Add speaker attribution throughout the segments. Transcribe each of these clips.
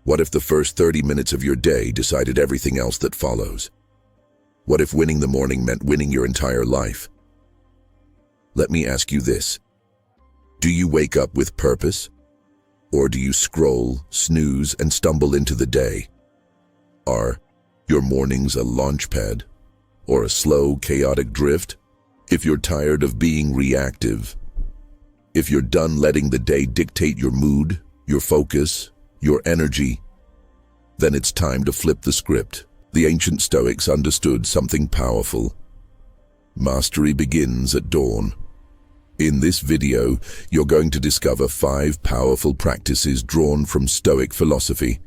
Speaker 1: What if the first 30 minutes of your day decided everything else that follows? What if winning the morning meant winning your entire life? Let me ask you this. Do you wake up with purpose? Or do you scroll, snooze, and stumble into the day? Are your mornings a launch pad? Or a slow, chaotic drift? If you're tired of being reactive, if you're done letting the day dictate your mood, your focus, your energy, then it's time to flip the script. The ancient Stoics understood something powerful. Mastery begins at dawn. In this video, you're going to discover 5 powerful practices drawn from Stoic philosophy.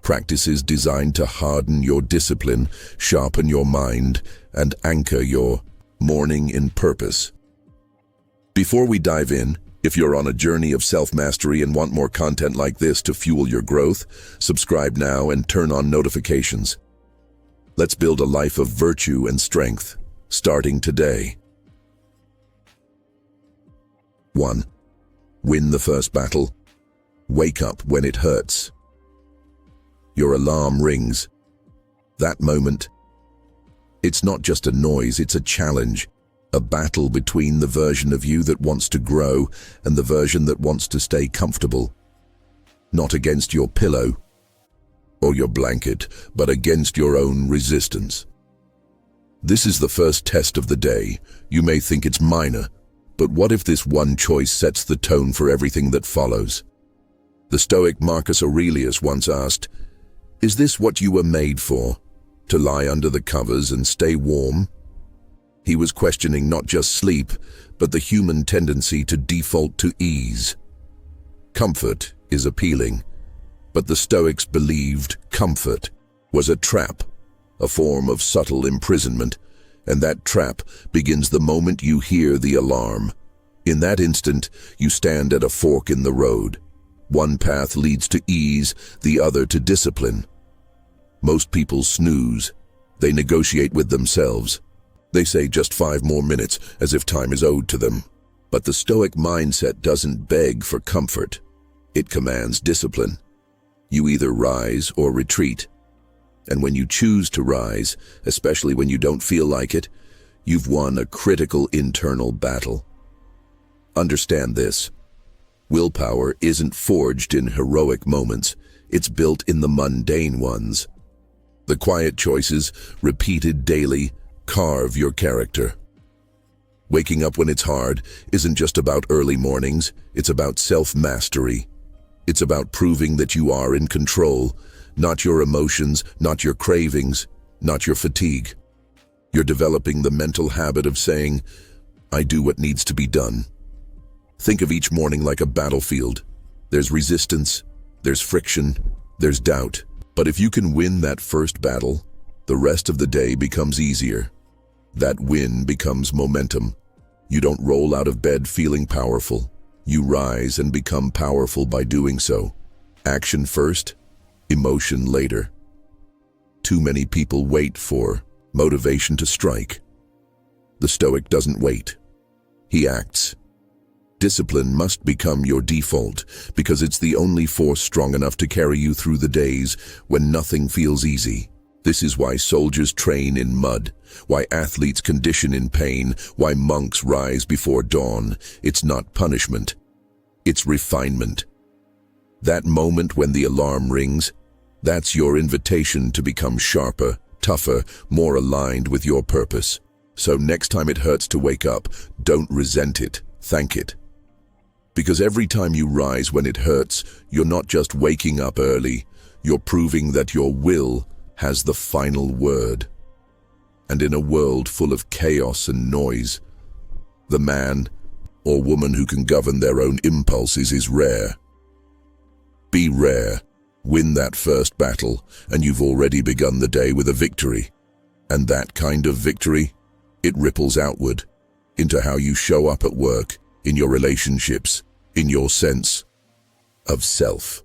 Speaker 1: Practices designed to harden your discipline, sharpen your mind, and anchor your morning in purpose. Before we dive in, if you're on a journey of self-mastery and want more content like this to fuel your growth, subscribe now and turn on notifications. Let's build a life of virtue and strength, starting today. 1. Win the first battle. Wake up when it hurts. Your alarm rings. That moment, it's not just a noise, it's a challenge. A battle between the version of you that wants to grow and the version that wants to stay comfortable. Not against your pillow or your blanket, but against your own resistance. This is the first test of the day. You may think it's minor, but what if this one choice sets the tone for everything that follows? The Stoic Marcus Aurelius once asked, "Is this what you were made for? To lie under the covers and stay warm?" He was questioning not just sleep, but the human tendency to default to ease. Comfort is appealing, but the Stoics believed comfort was a trap, a form of subtle imprisonment, and that trap begins the moment you hear the alarm. In that instant, you stand at a fork in the road. One path leads to ease, the other to discipline. Most people snooze. They negotiate with themselves. They say just 5 more minutes, as if time is owed to them. But the Stoic mindset doesn't beg for comfort. It commands discipline. You either rise or retreat. And when you choose to rise, especially when you don't feel like it, you've won a critical internal battle. Understand this. Willpower isn't forged in heroic moments. It's built in the mundane ones. The quiet choices, repeated daily, carve your character. Waking up when it's hard isn't just about early mornings, it's about self-mastery. It's about proving that you are in control, not your emotions, not your cravings, not your fatigue. You're developing the mental habit of saying, "I do what needs to be done." Think of each morning like a battlefield. There's resistance, there's friction, there's doubt. But if you can win that first battle, the rest of the day becomes easier. That win becomes momentum. You don't roll out of bed feeling powerful. You rise and become powerful by doing so. Action first, emotion later. Too many people wait for motivation to strike. The Stoic doesn't wait. He acts. Discipline must become your default because it's the only force strong enough to carry you through the days when nothing feels easy. This is why soldiers train in mud, why athletes condition in pain, why monks rise before dawn. It's not punishment. It's refinement. That moment when the alarm rings, that's your invitation to become sharper, tougher, more aligned with your purpose. So next time it hurts to wake up, don't resent it, thank it. Because every time you rise when it hurts, you're not just waking up early, you're proving that your will has the final word. And in a world full of chaos and noise, the man or woman who can govern their own impulses is rare. Be rare, win that first battle, and you've already begun the day with a victory. And that kind of victory, it ripples outward into how you show up at work, in your relationships, in your sense of self.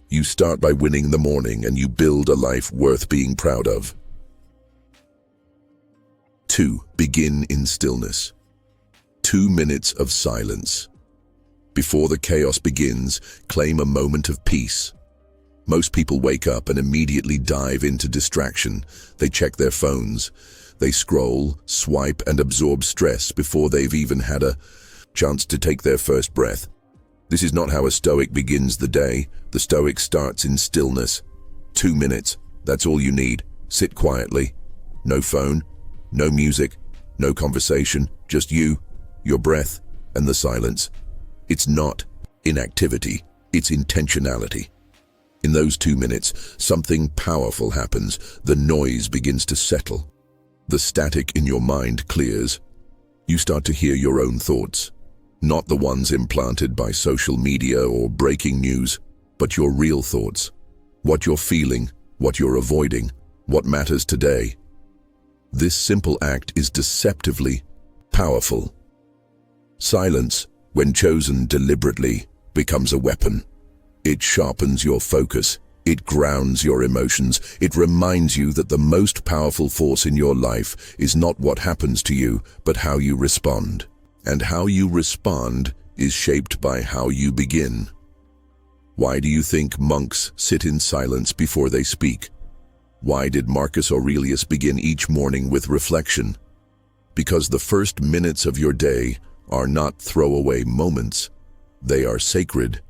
Speaker 1: You start by winning the morning and you build a life worth being proud of. 2. Begin in stillness. 2 minutes of silence. Before the chaos begins, claim a moment of peace. Most people wake up and immediately dive into distraction. They check their phones. They scroll, swipe, and absorb stress before they've even had a chance to take their first breath. This is not how a Stoic begins the day. The Stoic starts in stillness. 2 minutes, that's all you need. Sit quietly. No phone, no music, no conversation, just you, your breath, and the silence. It's not inactivity, it's intentionality. In those 2 minutes, something powerful happens. The noise begins to settle. The static in your mind clears. You start to hear your own thoughts, not the ones implanted by social media or breaking news, but your real thoughts. What you're feeling, what you're avoiding, what matters today. This simple act is deceptively powerful. Silence, when chosen deliberately, becomes a weapon. It sharpens your focus. It grounds your emotions. It reminds you that the most powerful force in your life is not what happens to you, but how you respond. And how you respond is shaped by how you begin. Why do you think monks sit in silence before they speak? Why did Marcus Aurelius begin each morning with reflection? Because the first minutes of your day are not throwaway moments. They are sacred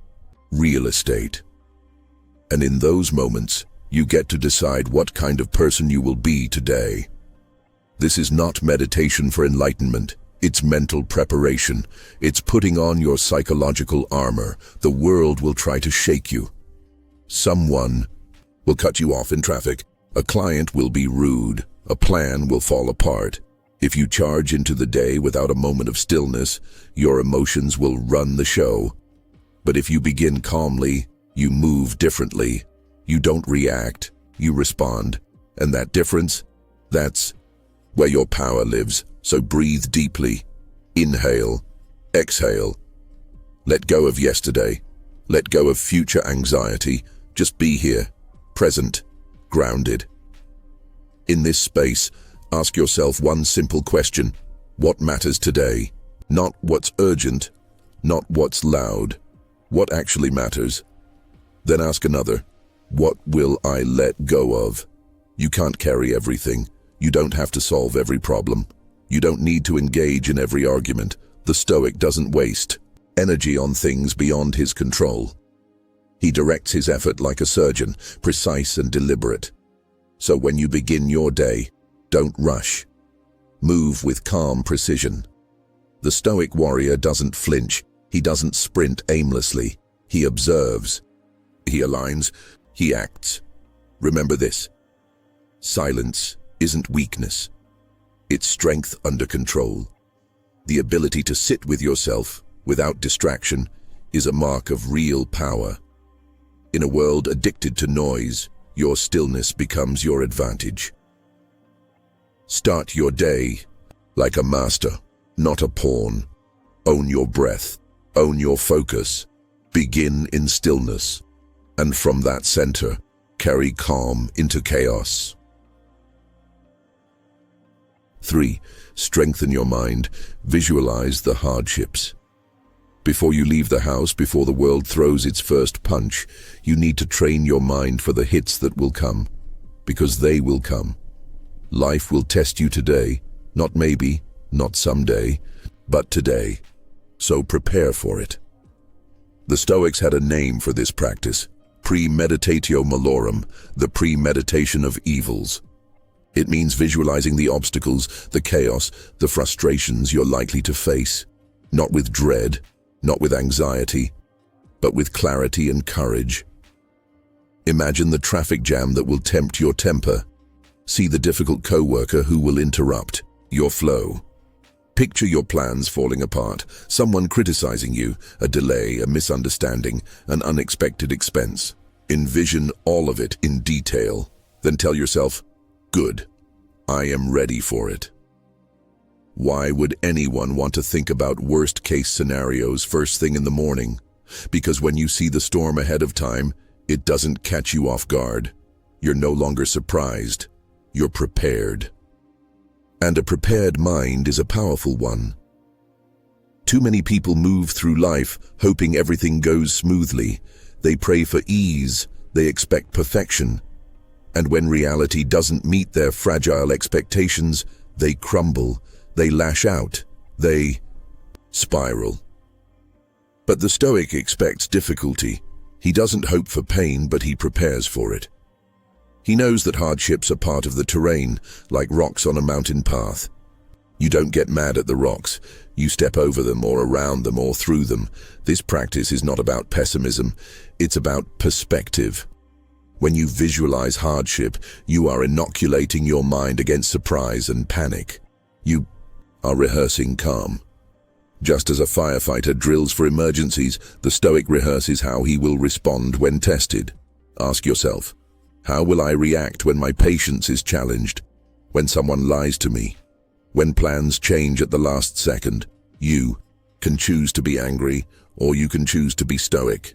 Speaker 1: real estate. And in those moments, you get to decide what kind of person you will be today. This is not meditation for enlightenment. It's mental preparation. It's putting on your psychological armor. The world will try to shake you. Someone will cut you off in traffic. A client will be rude. A plan will fall apart. If you charge into the day without a moment of stillness, your emotions will run the show. But if you begin calmly, you move differently. You don't react, you respond. And that difference, that's where your power lives. So breathe deeply. Inhale, exhale. Let go of yesterday. Let go of future anxiety. Just be here, present, grounded. In this space, ask yourself one simple question. What matters today? Not what's urgent, not what's loud. What actually matters? Then ask another. What will I let go of? You can't carry everything. You don't have to solve every problem. You don't need to engage in every argument. The Stoic doesn't waste energy on things beyond his control. He directs his effort like a surgeon, precise and deliberate. So when you begin your day, don't rush. Move with calm precision. The Stoic warrior doesn't flinch. He doesn't sprint aimlessly. He observes. He aligns. He acts. Remember this. Silence isn't weakness. It's strength under control. The ability to sit with yourself without distraction is a mark of real power. In a world addicted to noise, your stillness becomes your advantage. Start your day like a master, not a pawn. Own your breath. Own your focus. Begin in stillness. And from that center, carry calm into chaos. 3. Strengthen your mind. Visualize the hardships. Before you leave the house, before the world throws its first punch, you need to train your mind for the hits that will come. Because they will come. Life will test you today. Not maybe, not someday, but today. So prepare for it. The Stoics had a name for this practice. Premeditatio malorum, the premeditation of evils. It means visualizing the obstacles, the chaos, the frustrations you're likely to face. Not with dread, not with anxiety, but with clarity and courage. Imagine the traffic jam that will tempt your temper. See the difficult coworker who will interrupt your flow. Picture your plans falling apart, someone criticizing you, a delay, a misunderstanding, an unexpected expense. Envision all of it in detail. Then tell yourself, good, I am ready for it. Why would anyone want to think about worst-case scenarios first thing in the morning? Because when you see the storm ahead of time, it doesn't catch you off guard. You're no longer surprised. You're prepared. And a prepared mind is a powerful one. Too many people move through life hoping everything goes smoothly. They pray for ease. They expect perfection. And when reality doesn't meet their fragile expectations, they crumble, they lash out, they spiral. But the Stoic expects difficulty. He doesn't hope for pain, but he prepares for it. He knows that hardships are part of the terrain, like rocks on a mountain path. You don't get mad at the rocks. You step over them or around them or through them. This practice is not about pessimism. It's about perspective. When you visualize hardship, you are inoculating your mind against surprise and panic. You are rehearsing calm. Just as a firefighter drills for emergencies, the Stoic rehearses how he will respond when tested. Ask yourself, how will I react when my patience is challenged? When someone lies to me? When plans change at the last second? You can choose to be angry, or you can choose to be stoic.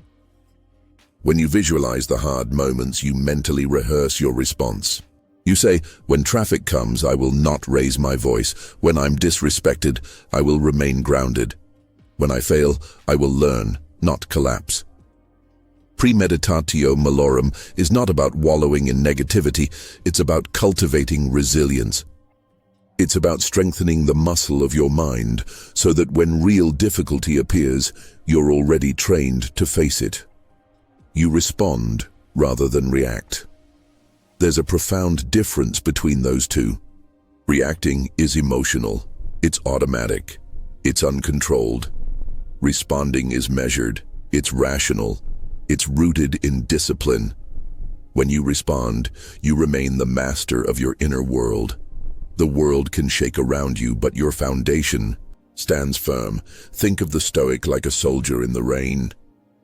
Speaker 1: When you visualize the hard moments, you mentally rehearse your response. You say, when traffic comes, I will not raise my voice. When I'm disrespected, I will remain grounded. When I fail, I will learn, not collapse. Premeditatio malorum is not about wallowing in negativity, it's about cultivating resilience. It's about strengthening the muscle of your mind so that when real difficulty appears, you're already trained to face it. You respond rather than react. There's a profound difference between those two. Reacting is emotional. It's automatic. It's uncontrolled. Responding is measured. It's rational. It's rooted in discipline. When you respond, you remain the master of your inner world. The world can shake around you, but your foundation stands firm. Think of the Stoic like a soldier in the rain.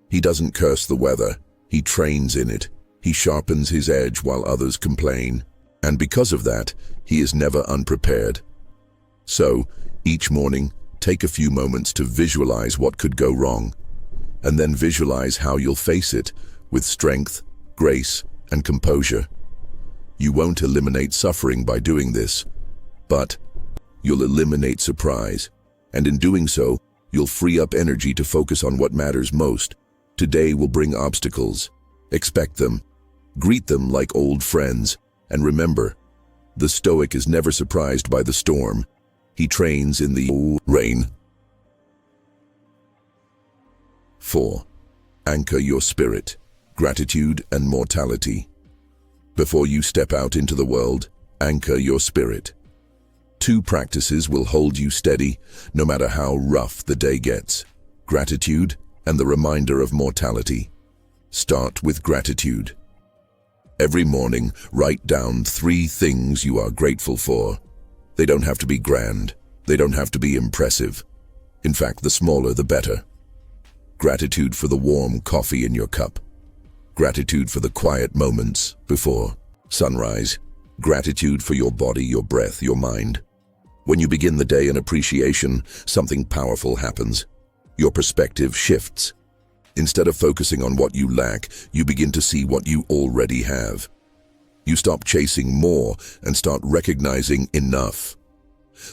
Speaker 1: He doesn't curse the weather. He trains in it. He sharpens his edge while others complain. And because of that, he is never unprepared. So, each morning, take a few moments to visualize what could go wrong, and then visualize how you'll face it with strength, grace, and composure. You won't eliminate suffering by doing this, but you'll eliminate surprise. And in doing so, you'll free up energy to focus on what matters most. Today will bring obstacles. Expect them. Greet them like old friends. And remember, the Stoic is never surprised by the storm. He trains in the rain. 4. Anchor your spirit, gratitude and mortality. Before you step out into the world, anchor your spirit. 2 practices will hold you steady, no matter how rough the day gets. Gratitude and the reminder of mortality. Start with gratitude. Every morning, write down 3 things you are grateful for. They don't have to be grand. They don't have to be impressive. In fact, the smaller the better. Gratitude for the warm coffee in your cup. Gratitude for the quiet moments before sunrise. Gratitude for your body, your breath, your mind. When you begin the day in appreciation, something powerful happens. Your perspective shifts. Instead of focusing on what you lack, you begin to see what you already have. You stop chasing more and start recognizing enough.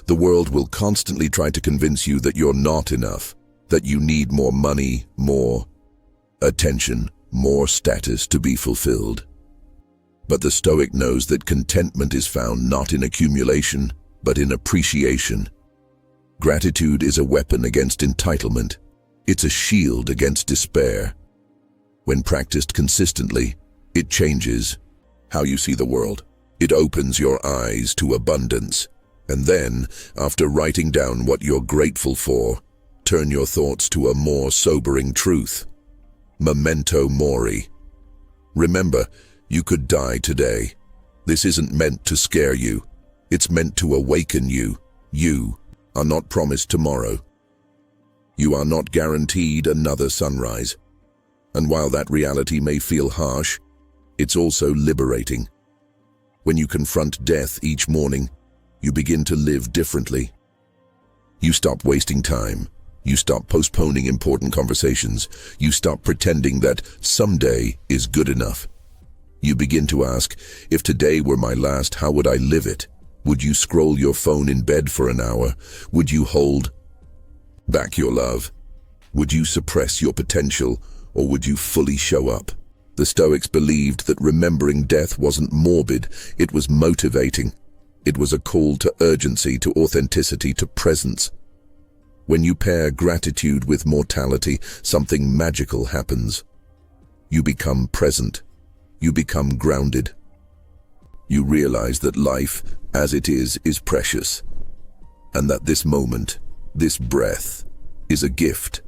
Speaker 1: The world will constantly try to convince you that you're not enough, that you need more money, more attention, more status to be fulfilled. But the Stoic knows that contentment is found not in accumulation, but in appreciation. Gratitude is a weapon against entitlement. It's a shield against despair. When practiced consistently, it changes how you see the world. It opens your eyes to abundance. And then, after writing down what you're grateful for, turn your thoughts to a more sobering truth. Memento mori. Remember, you could die today. This isn't meant to scare you. It's meant to awaken you. You are not promised tomorrow. You are not guaranteed another sunrise. And while that reality may feel harsh, it's also liberating. When you confront death each morning, you begin to live differently. You stop wasting time. You stop postponing important conversations. You stop pretending that someday is good enough. You begin to ask, if today were my last, how would I live it? Would you scroll your phone in bed for an hour? Would you hold back your love? Would you suppress your potential, or would you fully show up? The Stoics believed that remembering death wasn't morbid, it was motivating. It was a call to urgency, to authenticity, to presence. When you pair gratitude with mortality, something magical happens. You become present. You become grounded. You realize that life, as it is precious, and that this moment, this breath, is a gift.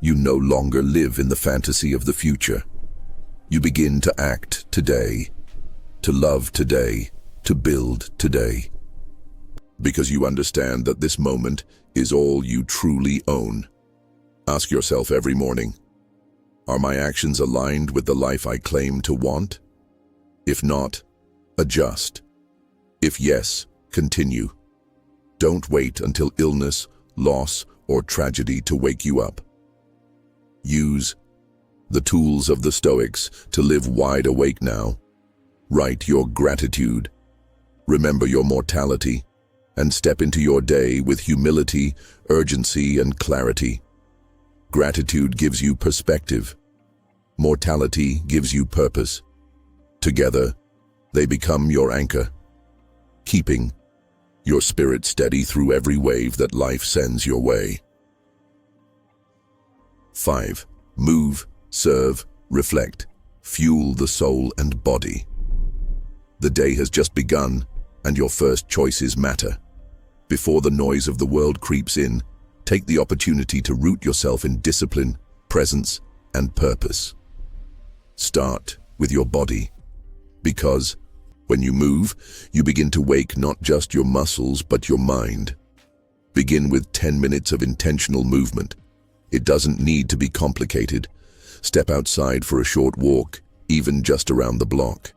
Speaker 1: You no longer live in the fantasy of the future. You begin to act today, to love today, to build today. Because you understand that this moment is all you truly own. Ask yourself every morning, are my actions aligned with the life I claim to want? If not, adjust. If yes, continue. Don't wait until illness, loss, or tragedy to wake you up. Use the tools of the Stoics to live wide awake now. Write your gratitude. Remember your mortality, and step into your day with humility, urgency, and clarity. Gratitude gives you perspective. Mortality gives you purpose. Together, they become your anchor, keeping your spirit steady through every wave that life sends your way. 5. Move, serve, reflect, fuel the soul and body. The day has just begun, and your first choices matter. Before the noise of the world creeps in, take the opportunity to root yourself in discipline, presence, and purpose. Start with your body, because when you move, you begin to wake not just your muscles but your mind. Begin with 10 minutes of intentional movement. It doesn't need to be complicated. Step outside for a short walk, even just around the block.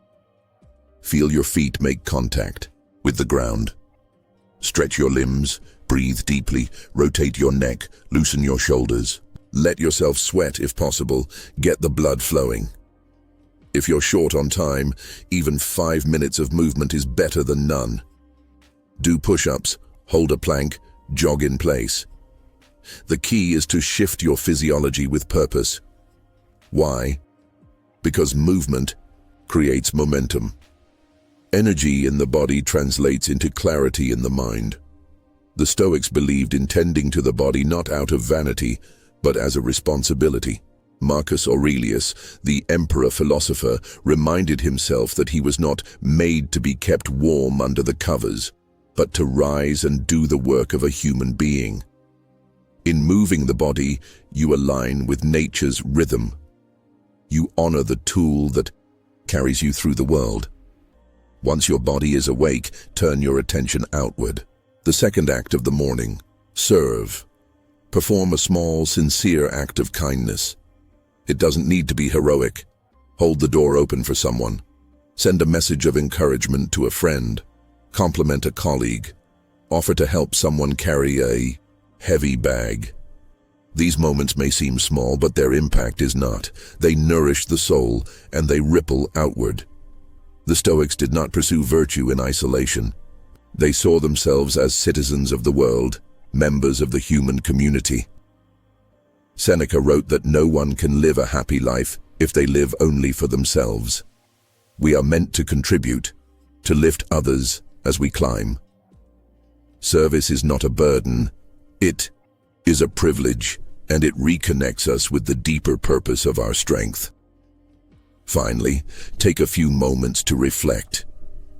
Speaker 1: Feel your feet make contact with the ground. Stretch your limbs, breathe deeply, rotate your neck, loosen your shoulders. Let yourself sweat if possible, get the blood flowing. If you're short on time, even 5 minutes of movement is better than none. Do push-ups, hold a plank, jog in place. The key is to shift your physiology with purpose. Why? Because movement creates momentum. Energy in the body translates into clarity in the mind. The Stoics believed in tending to the body not out of vanity, but as a responsibility. Marcus Aurelius, the emperor philosopher, reminded himself that he was not made to be kept warm under the covers, but to rise and do the work of a human being. In moving the body, you align with nature's rhythm. You honor the tool that carries you through the world. Once your body is awake, turn your attention outward. The second act of the morning, serve. Perform a small, sincere act of kindness. It doesn't need to be heroic. Hold the door open for someone. Send a message of encouragement to a friend. Compliment a colleague. Offer to help someone carry a heavy bag. These moments may seem small, but their impact is not. They nourish the soul, and they ripple outward. The Stoics did not pursue virtue in isolation. They saw themselves as citizens of the world, members of the human community. Seneca wrote that no one can live a happy life if they live only for themselves. We are meant to contribute, to lift others as we climb. Service is not a burden. It is a privilege, and it reconnects us with the deeper purpose of our strength. Finally, take a few moments to reflect.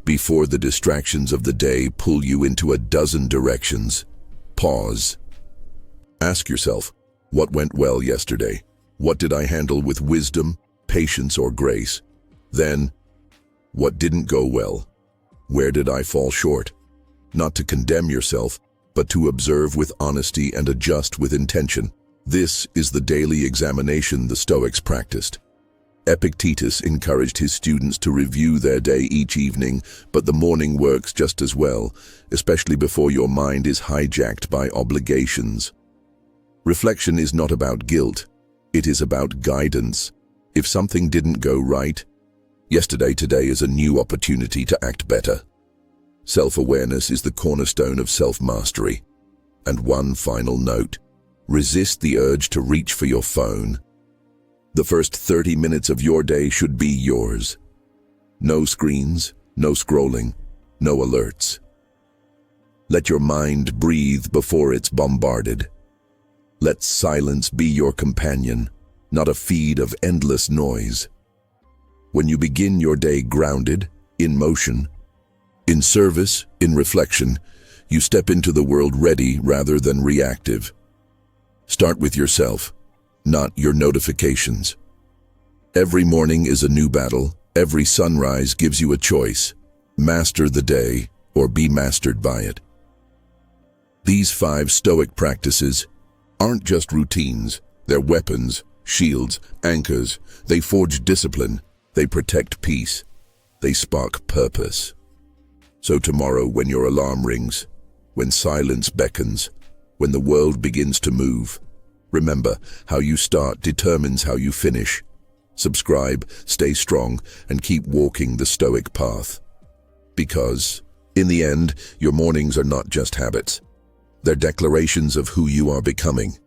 Speaker 1: Before the distractions of the day pull you into a dozen directions, pause. Ask yourself, what went well yesterday? What did I handle with wisdom, patience, or grace? Then, what didn't go well? Where did I fall short? Not to condemn yourself, but to observe with honesty and adjust with intention. This is the daily examination the Stoics practiced. Epictetus encouraged his students to review their day each evening, but the morning works just as well, especially before your mind is hijacked by obligations. Reflection is not about guilt, it is about guidance. If something didn't go right, today is a new opportunity to act better. Self-awareness is the cornerstone of self-mastery. And one final note, resist the urge to reach for your phone. The first 30 minutes of your day should be yours. No screens, no scrolling, no alerts. Let your mind breathe before it's bombarded. Let silence be your companion, not a feed of endless noise. When you begin your day grounded, in motion, in service, in reflection, you step into the world ready rather than reactive. Start with yourself, not your notifications. Every morning is a new battle. Every sunrise gives you a choice. Master the day or be mastered by it. These 5 Stoic practices aren't just routines. They're weapons, shields, anchors. They forge discipline. They protect peace. They spark purpose. So tomorrow, when your alarm rings, when silence beckons, when the world begins to move, remember, how you start determines how you finish. Subscribe, stay strong, and keep walking the Stoic path. Because, in the end, your mornings are not just habits. They're declarations of who you are becoming.